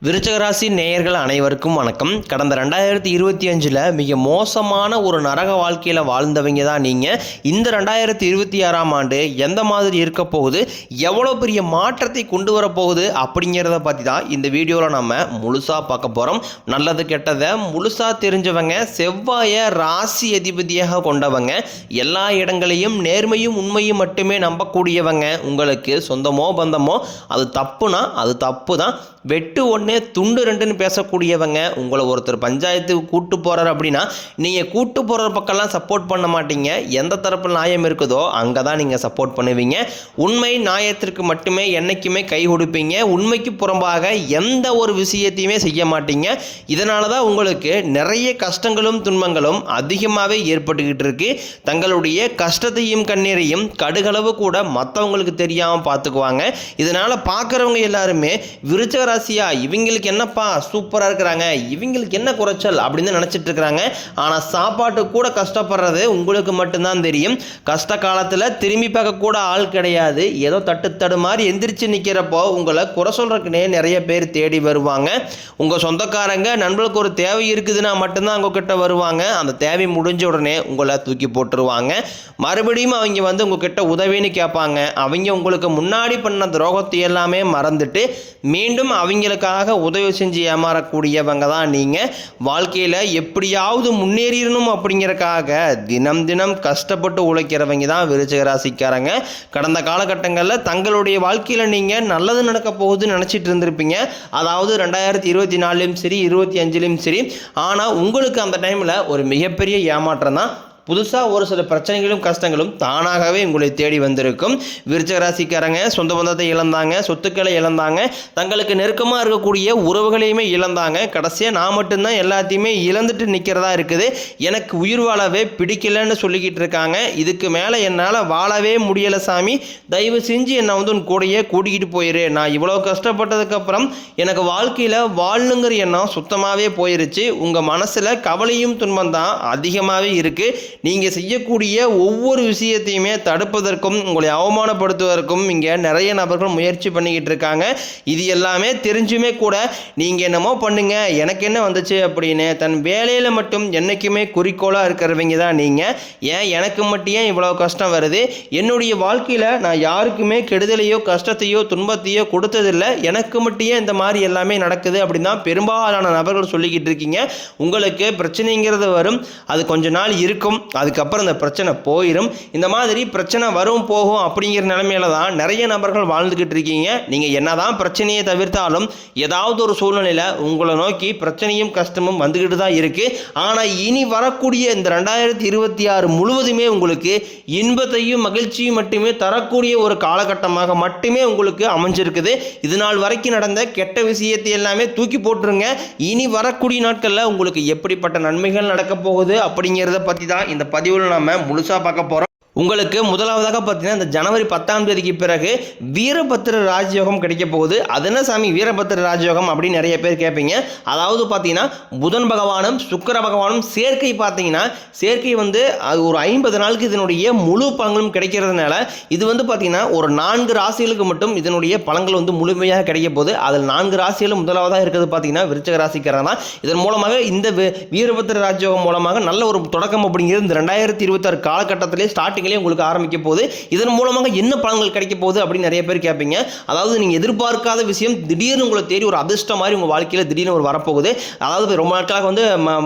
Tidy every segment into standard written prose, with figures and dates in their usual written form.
விருச்சிக ராசி நேயர்கள் அனைவருக்கும் வணக்கம். கடந்த 2025 மிக மோசமான ஒரு நரக வாழ்க்கையில் வாழ்ந்தவங்க தான் நீங்கள். இந்த 2026ஆம் ஆண்டு எந்த மாதிரி இருக்க போகுது, எவ்வளோ பெரிய மாற்றத்தை கொண்டு வரப்போகுது அப்படிங்கிறத பற்றி தான் இந்த வீடியோவில் நம்ம முழுசாக பார்க்க போகிறோம். நல்லது கெட்டதை முழுசாக தெரிஞ்சவங்க, செவ்வாயை ராசி அதிபதியாக கொண்டவங்க, எல்லா இடங்களையும் நேர்மையும் உண்மையும் மட்டுமே நம்பக்கூடியவங்க. உங்களுக்கு சொந்தமோ பந்தமோ அது தப்புனா அது தப்பு தான், வெட்டு ஒன்று துண்டு ரெண்டுன்னு பேசக்கூடியவங்க. உங்களை ஒருத்தர் பஞ்சாயத்துக்கு கூட்டு போகிறார் அப்படின்னா நீங்கள் கூட்டு போகிற பக்கம்லாம் சப்போர்ட் பண்ண மாட்டீங்க. எந்த தரப்பில் நியாயம் இருக்குதோ அங்கே தான் நீங்கள் சப்போர்ட் பண்ணுவீங்க. உண்மை நியாயத்திற்கு மட்டுமே என்றைக்குமே கை கொடுப்பீங்க. உண்மைக்கு புறம்பாக எந்த ஒரு விஷயத்தையுமே செய்ய மாட்டீங்க. இதனால தான் உங்களுக்கு நிறைய கஷ்டங்களும் துன்பங்களும் அதிகமாகவே ஏற்பட்டுக்கிட்டு இருக்கு. தங்களுடைய கஷ்டத்தையும் கண்ணீரையும் கடுகளவு கூட மற்றவங்களுக்கு தெரியாமல் பார்த்துக்குவாங்க. இதனால் பார்க்குறவங்க எல்லாருமே விருச்சிக ராசியா இவங்களுக்கு என்னப்பா சூப்பராக இருக்கிறாங்க, இவங்களுக்கு என்ன குறைச்சல் அப்படின்னு நினச்சிட்டு இருக்கிறாங்க. ஆனால் சாப்பாட்டு கூட கஷ்டப்படுறது உங்களுக்கு மட்டும்தான் தெரியும். கஷ்ட காலத்தில் திரும்பி பார்க்க கூட ஆள் கிடையாது. ஏதோ தட்டு மாதிரி எந்திரிச்சு நிற்கிறப்போ உங்களை குறை சொல்கிறதுக்குனே நிறைய பேர் தேடி வருவாங்க. உங்கள் சொந்தக்காரங்க நண்பர்களுக்கு ஒரு தேவை இருக்குதுன்னா மட்டும்தான் உங்ககிட்ட வருவாங்க. அந்த தேவை முடிஞ்ச உடனே உங்களை தூக்கி போட்டுருவாங்க. மறுபடியும் அவங்க வந்து உங்ககிட்ட உதவின்னு கேட்பாங்க. அவங்க உங்களுக்கு முன்னாடி பண்ண துரோகத்தை எல்லாமே மறந்துட்டு மீண்டும் அவங்களுக்காக உதவி செஞ்சு ஏமாறக்கூடியவங்க தான் நீங்கள். வாழ்க்கையில் எப்படியாவது முன்னேறிடணும் அப்படிங்கிறக்காக தினம் தினம் கஷ்டப்பட்டு உழைக்கிறவங்க தான் விருச்சிக ராசிக்காரங்க. கடந்த காலகட்டங்களில் தங்களுடைய வாழ்க்கையில் நீங்கள் நல்லது நடக்க போகுதுன்னு நினச்சிட்டு இருந்திருப்பீங்க. அதாவது 2024லையும் சரி 25லையும் சரி. ஆனால் உங்களுக்கு அந்த டைமில் ஒரு மிகப்பெரிய ஏமாற்றம் தான். புதுசாக ஒரு சில பிரச்சனைகளும் கஷ்டங்களும் தானாகவே உங்களை தேடி வந்திருக்கும். விருச்சிக ராசிக்காரங்க சொந்த பந்தத்தை இழந்தாங்க, சொத்துக்களை இழந்தாங்க, தங்களுக்கு நெருக்கமாக இருக்கக்கூடிய உறவுகளையுமே இழந்தாங்க. கடைசியாக நான் மட்டும்தான் எல்லாத்தையுமே இழந்துட்டு நிற்கிறதா இருக்குது, எனக்கு உயிர் வாழவே பிடிக்கலன்னு சொல்லிக்கிட்டு இருக்காங்க. இதுக்கு மேலே என்னால் வாழவே முடியலை சாமி, தயவு செஞ்சு என்னை வந்து உன் கூடையே கூட்டிக்கிட்டு போயிரு. நான் இவ்வளோ கஷ்டப்பட்டதுக்கப்புறம் எனக்கு வாழ்க்கையில் வாழணுங்கிற எண்ணம் சுத்தமாகவே போயிருச்சு. உங்கள் மனசில் கவலையும் துன்பம் தான் அதிகமாகவே இருக்குது. நீங்கள் செய்யக்கூடிய ஒவ்வொரு விஷயத்தையுமே தடுப்பதற்கும் உங்களை அவமானப்படுத்துவதற்கும் இங்கே நிறைய நபர்கள் முயற்சி பண்ணிக்கிட்டு இருக்காங்க. இது எல்லாமே தெரிஞ்சுமே கூட நீங்கள் என்னமோ பண்ணுங்க, எனக்கு என்ன வந்துச்சு அப்படின்னு தன் வேலையில் மட்டும் என்றைக்குமே குறிக்கோளாக இருக்கிறவங்க தான் நீங்கள். ஏன் எனக்கு மட்டும் ஏன் இவ்வளோ கஷ்டம் வருது, என்னுடைய வாழ்க்கையில் நான் யாருக்குமே கெடுதலையோ கஷ்டத்தையோ துன்பத்தையோ கொடுத்ததில்லை, எனக்கு மட்டும் ஏன் இந்த மாதிரி எல்லாமே நடக்குது அப்படின்னு தான் பெரும்பாலான நபர்கள் சொல்லிக்கிட்டு இருக்கீங்க. உங்களுக்கு பிரச்சனைங்கிறது வரும், அது கொஞ்ச நாள் இருக்கும், அதுக்கப்புறம் இந்த பிரச்சனை போயிடும். இந்த மாதிரி பிரச்சனை வரும் போகும் அப்படிங்கிற நிலைமையில தான் நிறைய நபர்கள் வாழ்ந்துக்கிட்டு இருக்கீங்க. நீங்கள் என்னதான் பிரச்சனையை தவிர்த்தாலும் ஏதாவது ஒரு சூழ்நிலையில் உங்களை நோக்கி பிரச்சனையும் கஷ்டமும் வந்துக்கிட்டு தான் இருக்குது. ஆனால் இனி வரக்கூடிய இந்த 2026 முழுவதுமே உங்களுக்கு இன்பத்தையும் மகிழ்ச்சியும் மட்டுமே தரக்கூடிய ஒரு காலகட்டமாக மட்டுமே உங்களுக்கு அமைஞ்சிருக்குது. இது நாள் வரைக்கும் நடந்த கெட்ட விஷயத்தை எல்லாமே தூக்கி போட்டுருங்க. இனி வரக்கூடிய நாட்களில் உங்களுக்கு எப்படிப்பட்ட நன்மைகள் நடக்க போகுது அப்படிங்கிறத பற்றி தான் இந்த பதிவில் நம்ம முழுசாக பார்க்க போகிறோம். உங்களுக்கு முதலாவதாக பார்த்தீங்கன்னா இந்த ஜனவரி 10ஆம் தேதிக்கு பிறகு வீரபத்திர ராஜயோகம் கிடைக்க போகுது. அது என்ன சாமி வீரபத்திர ராஜயோகம் அப்படின்னு நிறைய பேர் கேட்பீங்க. அதாவது பார்த்தீங்கன்னா புதன் பகவானும் சுக்கிர பகவானும் சேர்க்கை பார்த்தீங்கன்னா சேர்க்கை வந்து அது ஒரு 50 நாளுக்கு இதனுடைய முழு பலன்களும் கிடைக்கிறதுனால இது வந்து பார்த்தீங்கன்னா ஒரு 4 ராசிகளுக்கு மட்டும் இதனுடைய பலன்கள் வந்து முழுமையாக கிடைக்க போகுது. அதில் 4 ராசிகளும் முதலாவதாக இருக்கிறது பார்த்தீங்கன்னா விருச்சிக ராசிக்காரங்க தான். இதன் மூலமாக இந்த வீரபத்திர ராஜயோகம் மூலமாக நல்ல ஒரு தொடக்கம் அப்படிங்கிறது இந்த 2026 காலகட்டத்திலே ஸ்டார்டிங் உங்களுக்கு ஆரம்பிக்க போகுது. இதன் மூலமாக என்ன பலன்கள் கிடைக்க போகுது அப்படின்னு நிறைய பேர் கேட்பீங்க. அதாவது நீங்க எதிர்பார்க்காத விஷயம் திடீர்னு உங்களை தேடி ஒரு அதிர்ஷ்டம் மாதிரி உங்க வாழ்க்கையில திடீர்னு ஒரு வரப்போகுது. அதாவது ரொம்ப நாட்களாக வந்து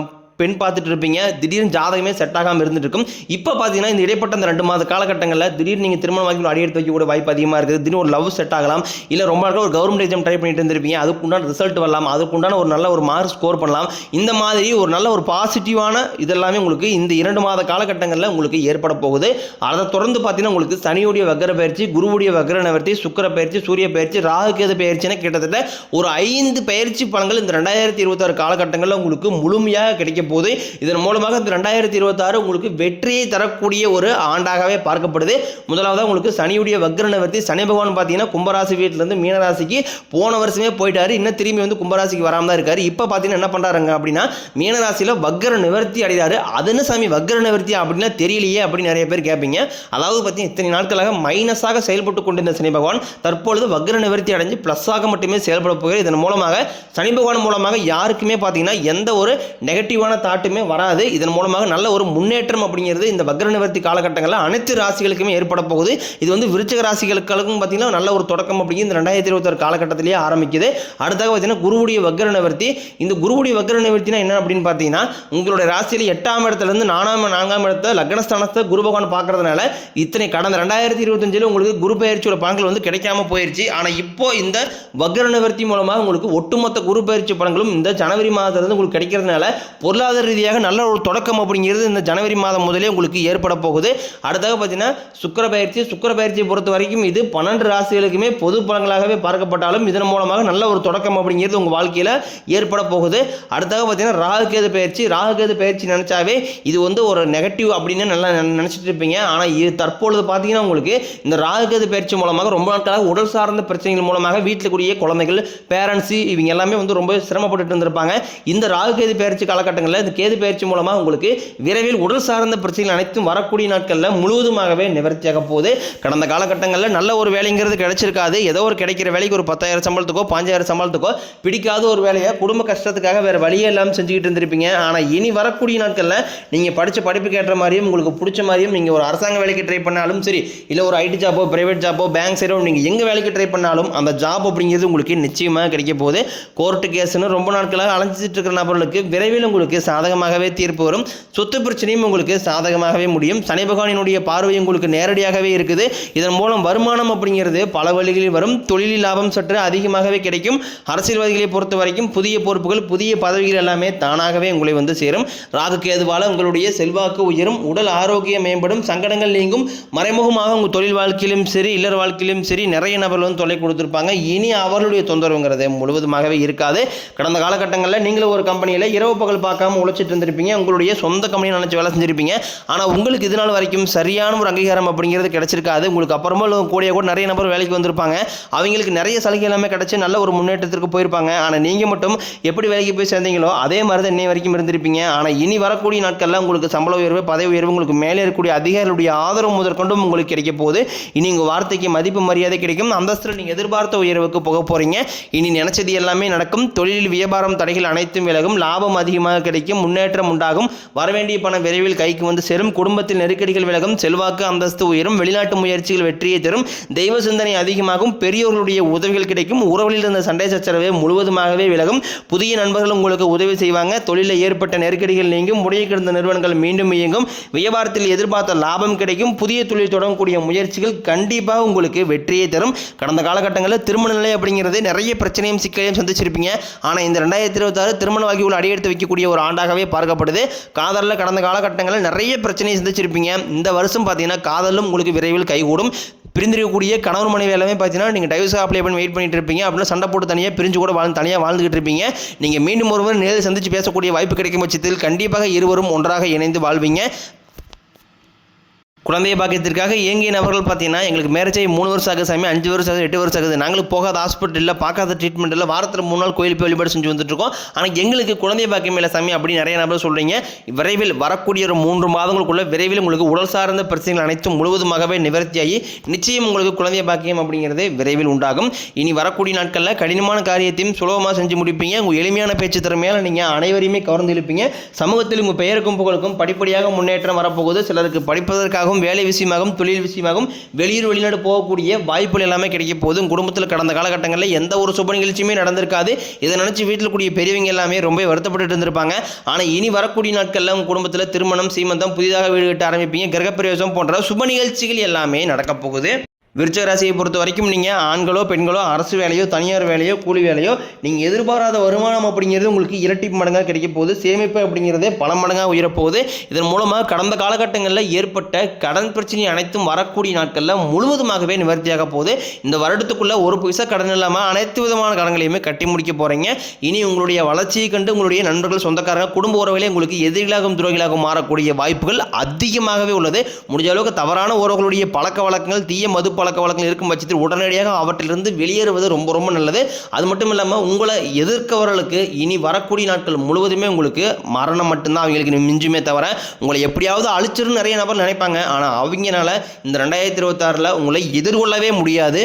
பெண் பார்த்துட்டு இருப்பீங்க, திடீர்னு ஜாதகமே செட் ஆகாமல் இருந்துட்டு இருக்கும். இப்போ பார்த்தீங்கன்னா இந்த இடைப்பட்ட அந்த 2 மாத காலகட்டங்களில் திடீர்னு நீங்கள் திருமணம் வாங்கி அடி எடுத்து வைக்க கூட வாய்ப்பு அதிகமாக இருக்குது. திடீர்னு ஒரு லவ் செட் ஆகலாம், இல்லை ரொம்ப நாட்கள் ஒரு கவர்மெண்ட் எக்ஸாம் ட்ரை பண்ணிட்டு இருந்திருப்பீங்க, அதுக்குண்டான ரிசல்ட் வரலாம், அதுக்குண்டான ஒரு நல்ல ஒரு மார்க் ஸ்கோர் பண்ணலாம். இந்த மாதிரி ஒரு நல்ல ஒரு பாசிட்டிவான இதெல்லாமே உங்களுக்கு இந்த 2 மாத காலகட்டங்களில் உங்களுக்கு ஏற்பட போகுது. அதை தொடர்ந்து பார்த்தீங்கன்னா உங்களுக்கு சனியுடைய வக்ர பயிற்சி, குருவுடைய வக்ர நிவர்த்தி, சுக்கிர பயிற்சி, சூரிய பயிற்சி, ராகு கேது பயிற்சின்னு கிட்டத்தட்ட ஒரு 5 பயிற்சி பலன்கள் இந்த 2026 காலகட்டங்களில் உங்களுக்கு முழுமையாக கிடைக்க போகுது. இதன் மூலமாக இந்த 2026 உங்களுக்கு வெற்றியை தரக்கூடிய ஒரு ஆண்டாகவே பார்க்கப்படுது. முதலாவதாக உங்களுக்கு சனியுடைய வக்ர நிவர்த்தி. சனி பகவான் பார்த்தீங்கன்னா கும்பராசி வீட்டிலிருந்து மீனராசிக்கு போன வருஷமே போயிட்டாரு. இன்னும் திரும்பி வந்து கும்பராசிக்கு வராமல் தான் இருக்காரு. இப்போ பார்த்தீங்கன்னா என்ன பண்ணுறாங்க அப்படின்னா மீனராசியில் வக்ர நிவர்த்தி அடைகிறாரு. அதுன்னு சாமி வக்ர நிவர்த்தி அப்படின்னா தெரியலையே அப்படின்னு நிறைய பேர் கேட்பீங்க. அதாவது பார்த்தீங்கன்னா இத்தனை நாட்களாக மைனஸாக செயல்பட்டு கொண்டிருந்த சனி பகவான் தற்பொழுது வக்ர நிவர்த்தி அடைஞ்சு பிளஸ்ஸாக மட்டுமே செயல்பட போகிறது. இதன் மூலமாக சனி பகவான் மூலமாக யாருக்குமே பார்த்தீங்கன்னா எந்த ஒரு நெகட்டிவான தாட்டுமே வராது. இதன் மூலமாக நல்ல ஒரு முன்னேற்றம் அப்படிங்கிறது இந்த வக்ர நிவர்த்தி காலகட்டங்களில் அனைத்து ராசிகளுக்குமே ஏற்பட போகுது. இது வந்து விருச்சிக ராசிகளுக்கும் பார்த்தீங்கன்னா நல்ல ஒரு தொடக்கம் அப்படிங்கிற இந்த 2026 காலகட்டத்திலேயே ஆரம்பிக்குது. அடுத்தாக பார்த்தீங்கன்னா குருவுடைய வக்ர நிவர்த்தி. இந்த குருவுடைய வக்ர நிவர்த்தினா என்ன அப்படின்னு பார்த்தீங்கன்னா உங்களுடைய ராசியில் 8ஆம் இடத்துலேருந்து 4ஆம் இடத்தை லக்னஸ்தானத்தை குரு பகவான் பார்க்கறதுனால இத்தனை கடந்த 2025 உங்களுக்கு குரு பயிற்சியோட பலன்கள் வந்து கிடைக்காம போயிருச்சு. ஆனால் இப்போ இந்த வக்ர நிவர்த்தி மூலமாக உங்களுக்கு ஒட்டுமொத்த குரு பயிற்சி பலன்களும் இந்த ஜனவரி மாதத்திலிருந்து உங்களுக்கு கிடைக்கிறதுனால பொருளாதார ரீதியாக நல்ல ஒரு தொடக்கம் அப்படிங்கிறது இந்த ஜனவரி மாதம் முதலே உங்களுக்கு ஏற்பட போகுது. அடுத்தாக பார்த்தீங்கன்னா சுக்கிர பயிற்சியை பொறுத்த வரைக்கும் இது 12 ராசிகளுக்குமே பொது பலன்களாகவே பார்க்கப்பட்டாலும் இதன் மூலமாக நல்ல ஒரு தொடக்கம் அப்படிங்கிறது உங்கள் வாழ்க்கையில் ஏற்பட போகுது. அடுத்தாக பார்த்தீங்கன்னா ராகுகேது பயிற்சி நினைச்சாவே இது வந்து ஒரு நெகட்டிவ் அப்படின்னு நல்லா நினைச்சிட்டு இருப்பீங்க. ஆனால் இது தற்பொழுது பார்த்தீங்கன்னா உங்களுக்கு இந்த ராகுகேது பயிற்சி மூலமாக ரொம்ப நாட்களாக உடல் சார்ந்த பிரச்சனைகள் மூலமாக வீட்டில் கூடிய குழந்தைகள் பேரண்ட்ஸ் இவங்க எல்லாமே வந்து ரொம்ப சிரமப்பட்டு இருந்திருப்பாங்க. இந்த ராகுகேது பயிற்சி காலகட்டங்களில் இந்த கேது பயிற்சி மூலமாக உங்களுக்கு விரைவில் உடல் சார்ந்த பிரச்சனைகள் அனைத்தும் வரக்கூடிய நாட்களில் முழுவதுமாகவே நிவர்த்தியாக போகுது. கடந்த காலகட்டங்களில் நல்ல ஒரு வேலைங்கிறது கிடைச்சிருக்காது. ஏதோ ஒரு கிடைக்கிற வேலைக்கு ஒரு 10,000 சம்பளத்துக்கோ 5,000 சம்பளத்துக்கோ பிடிக்காத ஒரு வேலையை குடும்ப கஷ்டத்துக்காக வேறு வழியே எல்லாம் செஞ்சுக்கிட்டு இருந்திருப்பீங்க. ஆனால் இனி வரக்கூடிய நாட்களில் நீங்கள் படித்த படிப்புக்கு ஏற்ற மாதிரியும் உங்களுக்கு பிடிச்ச மாதிரியும் நீங்கள் ஒரு அரசாங்க வேலைக்கு ட்ரை பண்ணாலும் சரி, இல்லை ஒரு ஐடி ஜாப்போ பிரைவேட் ஜாப்போ பேங்க் சைடோ நீங்கள் எங்கே வேலைக்கு ட்ரை பண்ணாலும் அந்த ஜாப் அப்படிங்கிறது உங்களுக்கு நிச்சயமாக கிடைக்க போகுது. கோர்ட்டு கேஸ்ன்னு ரொம்ப நாட்களாக அலைஞ்சிட்டு இருக்கிற நபர்களுக்கு விரைவில் உங்களுக்கு சாதகமாகவே தீர்ப்பு வரும். சொத்து பிரச்சனையும் உங்களுக்கு சாதகமாகவே முடியும். சனி பகவானினுடைய பார்வை உங்களுக்கு நேரடியாகவே இருக்குது. இதன் மூலம் வருமானம் அப்படிங்கிறது பல வழிகளில் வரும். தொழிலில் லாபம் சற்று அதிகமாகவே கிடைக்கும். அரசியல்வாதிகளை பொறுத்த வரைக்கும் புதிய பொறுப்புகள் புதிய பதவிகள் எல்லாமே தானாகவே உங்களை வந்து சேரும். ராகு கேதுவால உங்களுடைய செல்வாக்கு உயரும், உடல் ஆரோக்கியம் மேம்படும், சங்கடங்கள் நீங்கும். மறைமுகமாக உங்கள் தொழில் வாழ்க்கையிலும் சரி இல்லற வாழ்க்கையிலும் சரி நிறைய நபர்கள் வந்து தொல்லை கொடுத்துருப்பாங்க. இனி அவர்களுடைய தொந்தரவுங்கிறது முழுவதுமாகவே இருக்காது. கடந்த காலகட்டங்களில் நீங்களும் ஒரு கம்பெனியில் இரவு பகல் பார்க்காம உழைச்சிட்டு இருந்திருப்பீங்க. உங்களுடைய சொந்த கம்பெனியை நினச்சி வேலை செஞ்சிருப்பீங்க. ஆனால் உங்களுக்கு இது நாள் வரைக்கும் சரியான ஒரு அங்கீகாரம் அப்படிங்கிறது கிடைச்சிருக்காது. உங்களுக்கு அப்புறமா கூட நிறைய நபர் வேலைக்கு வந்திருப்பாங்க. அவங்களுக்கு நிறைய சலுகை எல்லாமே கிடைச்சி நல்ல ஒரு முன்னேற்றத்திற்கு போயிருப்பாங்க. ஆனால் நீங்கள் மட்டும் எப்படி வேலைக்கு போய் சேர்ந்தீங்களோ அதே மாதிரி தான் இன்னை வரைக்கும் இருந்திருப்பீங்க. ஆனால் இனி வரக்கூடிய நாட்களில் உங்களுக்கு சம்பள உயர்வு பதவி உயர்வு உங்களுக்கு மேலே இருக்கக்கூடிய அதிகாரிகளுடைய ஆதரவு முதற்கொண்டும் உங்களுக்கு கிடைக்க போகுது. இனி உங்கள் வார்த்தைக்கு மதிப்பு மரியாதை கிடைக்கும். அந்தஸ்தில் நீங்கள் எதிர்பார்த்த உயர்வுக்கு போக போகிறீங்க. இனி நினைச்சது எல்லாமே நடக்கும். தொழிலில் வியாபாரம் தடைகள் அனைத்தும் விலகும். லாபம் அதிகமாக கிடைக்கும். முன்னேற்றம் உண்டாகும். வரவேண்டிய பணம் விரைவில் கைக்கு வந்து சேரும். குடும்பத்தில் நெருக்கடிகள் விலகும். செல்வாக்கு அந்தஸ்து உயரும். வெளிநாட்டு முயற்சிகள் வெற்றியை தரும். தெய்வ சிந்தனை அதிகமாகும். பெரியோர்களுடைய உதவிகள் கிடைக்கும். உறவுகளில் இருந்த சண்டை சச்சரவை முழுவதுமாகவே விலகும். புதிய நண்பர்கள் உங்களுக்கு உதவி செய்வாங்க. தொழிலில் ஏற்பட்ட நெருக்கடிகள் நீங்கும். முறையை கிடந்த நிறுவனங்கள் மீண்டும் இயங்கும். வியாபாரத்தில் எதிர்பார்த்த லாபம் கிடைக்கும். புதிய தொழில் தொடங்கக்கூடிய முயற்சிகள் கண்டிப்பாக உங்களுக்கு வெற்றியை தரும். கடந்த காலகட்டங்களில் திருமண நிலை அப்படிங்கிறது நிறைய பிரச்சனையும் சிக்கலையும் சந்திச்சிருப்பீங்க. ஆனால் இந்த 2026 திருமண வாழ்க்கையில் அடியெடுத்து வைக்கக்கூடிய ஒரு ஆண்டாகவே பார்க்கப்படுது. காதலில் கடந்த காலகட்டங்களில் நிறைய பிரச்சனையை சந்திச்சிருப்பீங்க. இந்த வருஷம் பார்த்தீங்கன்னா காதலும் உங்களுக்கு விரைவில் கைகூடும். பிரிந்திருக்கக்கூடிய கணவர் மனைவி எல்லாமே பார்த்தீங்கன்னா நீங்கள் டைவர்ஸ் அப்ளை பண்ணி வெயிட் பண்ணிட்டு இருப்பீங்க. அப்படின்னா சண்டை போட்டு தனியாக பிரிஞ்சு கூட தனியாக வாழ்ந்துகிட்டு இருப்பீங்க. நீங்கள் மீண்டும் ஒருவர் நேரில் சந்தித்து பேசக்கூடிய வாய்ப்பு கிடைக்கும் பட்சத்தில் கண்டிப்பாக இருவரும் ஒன்றாக இணைந்து வாழ்வீங்க. குழந்தைய பாக்கியத்திற்காக இயங்கிய நபர்கள் பார்த்தீங்கன்னா எங்களுக்கு மேரேஜ் ஆகி 3 வருஷம் ஆகுது சாமி, 5 வருஷம் ஆகுது, 8 வருஷம் ஆகுது, நாங்களும் போகாத ஹாஸ்பிட்டல் இல்லை, பார்க்காத ட்ரீட்மெண்ட் இல்லை, வாரத்தில் 3 நாள் கோயில் போய் வழிபாடு செஞ்சு வந்துட்டுருக்கோம். ஆனால் எங்களுக்கு குழந்தைய பாக்கியம் இல்லை சாமி அப்படி நிறைய நபர் சொல்கிறீங்க. விரைவில் வரக்கூடிய ஒரு 3 மாதங்களுக்குள்ள விரைவில் உங்களுக்கு உடல் சார்ந்த பிரச்சனைகள் அனைத்தும் முழுவதுமாகவே நிவர்த்தியாகி நிச்சயம் உங்களுக்கு குழந்தைய பாக்கியம் அப்படிங்கிறது விரைவில் உண்டாகும். இனி வரக்கூடிய நாட்களில் கடினமான காரியத்தையும் சுலபமாக செஞ்சு முடிப்பீங்க. உங்கள் எளிமையான பேச்சு திறமையால் நீங்கள் அனைவரையுமே கவர்ந்து இழுப்பீங்க. சமூகத்தில் உங்கள் பெயருக்கும் புகழுக்கும் படிப்படியாக முன்னேற்றம் வரப்போகுது. சிலருக்கு படிப்பதற்காகவும் வேலை விஷயமாகவும் தொழில் விஷயமாகவும் வெளியூர் வெளிநாடு போகக்கூடிய வாய்ப்புகள் எல்லாமே கிடைக்க போதும். குடும்பத்தில் கடந்த காலகட்டங்களில் எந்த ஒரு சுப நிகழ்ச்சியுமே நடந்திருக்காது. இதை நினச்சி வீட்டில் கூடிய பெரியவங்க எல்லாமே ரொம்ப வருத்தப்பட்டு இருந்திருப்பாங்க. ஆனால் இனி வரக்கூடிய நாட்களில் உங்கள் குடும்பத்தில் திருமணம் சீமந்தம் புதிதாக வீடு கட்ட ஆரம்பிப்பீங்க. கிரகப்பிரவேசம் போன்ற சுப நிகழ்ச்சிகள் எல்லாமே நடக்க போகுது. விருச்சிக ராசியை பொறுத்த வரைக்கும் நீங்கள் ஆண்களோ பெண்களோ அரசு வேலையோ தனியார் வேலையோ கூலி வேலையோ நீங்கள் எதிர்பாராத வருமானம் அப்படிங்கிறது உங்களுக்கு இரட்டிப்பு மடங்காக கிடைக்க போகுது. சேமிப்பு அப்படிங்கிறதே பல மடங்காக உயரப்போகுது. இதன் மூலமாக கடந்த காலகட்டங்களில் ஏற்பட்ட கடன் பிரச்சனை அனைத்தும் வரக்கூடிய நாட்களில் முழுவதுமாகவே நிவர்த்தியாக போகுது. இந்த வருடத்துக்குள்ளே ஒரு பைசா கடன் இல்லாமல் அனைத்து விதமான கடன்களையுமே கட்டி முடிக்க போகிறீங்க. இனி உங்களுடைய வளர்ச்சியை கண்டு உங்களுடைய நண்பர்கள், சொந்தக்காரங்க, குடும்ப உறவுகளே உங்களுக்கு எதிரிகளாகவும் துரோகிகளாகவும் மாறக்கூடிய வாய்ப்புகள் அதிகமாகவே உள்ளது. முடிஞ்ச அளவுக்கு தவறான உறவுகளுடைய பழக்க வழக்கங்கள், தீய மது பழக்க வழக்கங்கள் இருக்கும் பட்சத்தில் உடனடியாக அவற்றிலிருந்து வெளியேறுவது ரொம்ப ரொம்ப நல்லது. அது மட்டும் இல்லாமல் உங்களை எதிர்க்கவர்களுக்கு இனி வரக்கூடிய நாட்கள் முழுவதுமே உங்களுக்கு மரணம் மட்டும்தான் அவங்களுக்கு மிஞ்சுமே தவிர உங்களை எப்படியாவது அழிச்சிருன்னு நிறைய நபர் நினைப்பாங்க. ஆனால் அவங்கனால இந்த 2026 உங்களை எதிர்கொள்ளவே முடியாது.